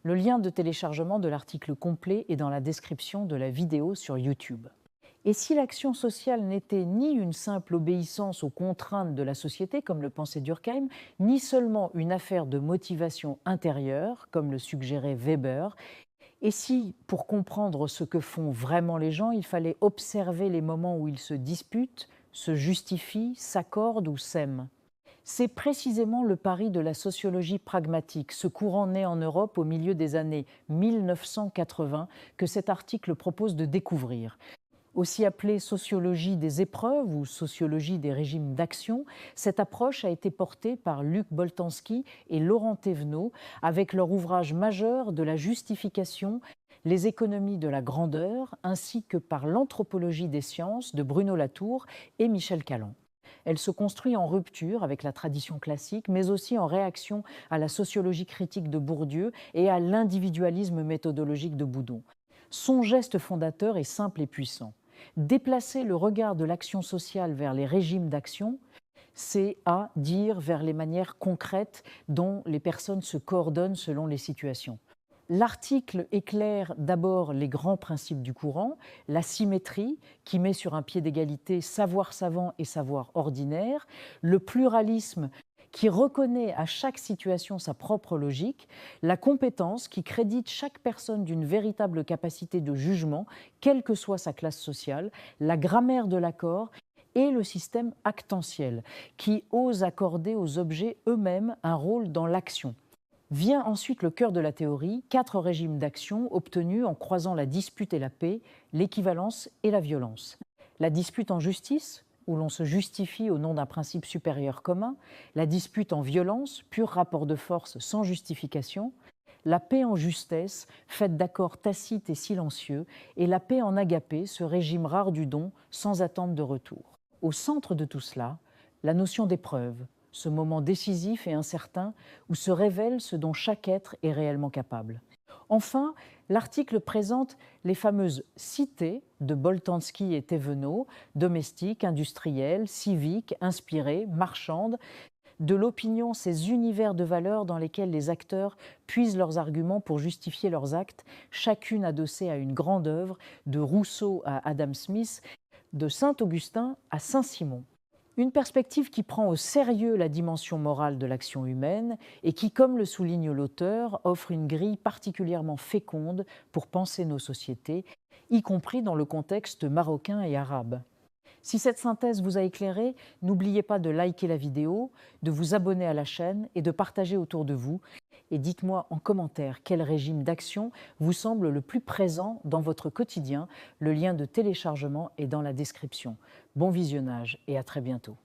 Le lien de téléchargement de l'article complet est dans la description de la vidéo sur YouTube. Et si l'action sociale n'était ni une simple obéissance aux contraintes de la société, comme le pensait Durkheim, ni seulement une affaire de motivation intérieure, comme le suggérait Weber, et si, pour comprendre ce que font vraiment les gens, il fallait observer les moments où ils se disputent, se justifient, s'accordent ou s'aiment? C'est précisément le pari de la sociologie pragmatique, ce courant né en Europe au milieu des années 1980, que cet article propose de découvrir. Aussi appelée sociologie des épreuves ou sociologie des régimes d'action, cette approche a été portée par Luc Boltanski et Laurent Thévenot avec leur ouvrage majeur de la justification, les économies de la grandeur, ainsi que par l'anthropologie des sciences de Bruno Latour et Michel Caland. Elle se construit en rupture avec la tradition classique, mais aussi en réaction à la sociologie critique de Bourdieu et à l'individualisme méthodologique de Boudon. Son geste fondateur est simple et puissant. Déplacer le regard de l'action sociale vers les régimes d'action, c'est à dire vers les manières concrètes dont les personnes se coordonnent selon les situations. L'article éclaire d'abord les grands principes du courant, la symétrie qui met sur un pied d'égalité savoir savant et savoir ordinaire, le pluralisme qui reconnaît à chaque situation sa propre logique, la compétence qui crédite chaque personne d'une véritable capacité de jugement, quelle que soit sa classe sociale, la grammaire de l'accord et le système actentiel qui ose accorder aux objets eux-mêmes un rôle dans l'action. Vient ensuite le cœur de la théorie, 4 régimes d'action obtenus en croisant la dispute et la paix, l'équivalence et la violence. La dispute en justice, où l'on se justifie au nom d'un principe supérieur commun, la dispute en violence, pur rapport de force sans justification, la paix en justesse, faite d'accords tacites et silencieux, et la paix en agapé, ce régime rare du don, sans attente de retour. Au centre de tout cela, la notion d'épreuve, ce moment décisif et incertain où se révèle ce dont chaque être est réellement capable. Enfin, l'article présente les fameuses cités de Boltanski et Thévenot, domestiques, industrielles, civiques, inspirées, marchandes, de l'opinion, ces univers de valeurs dans lesquels les acteurs puisent leurs arguments pour justifier leurs actes, chacune adossée à une grande œuvre, de Rousseau à Adam Smith, de Saint-Augustin à Saint-Simon. Une perspective qui prend au sérieux la dimension morale de l'action humaine et qui, comme le souligne l'auteur, offre une grille particulièrement féconde pour penser nos sociétés, y compris dans le contexte marocain et arabe. Si cette synthèse vous a éclairé, n'oubliez pas de liker la vidéo, de vous abonner à la chaîne et de partager autour de vous. Et dites-moi en commentaire quel régime d'action vous semble le plus présent dans votre quotidien. Le lien de téléchargement est dans la description. Bon visionnage et à très bientôt.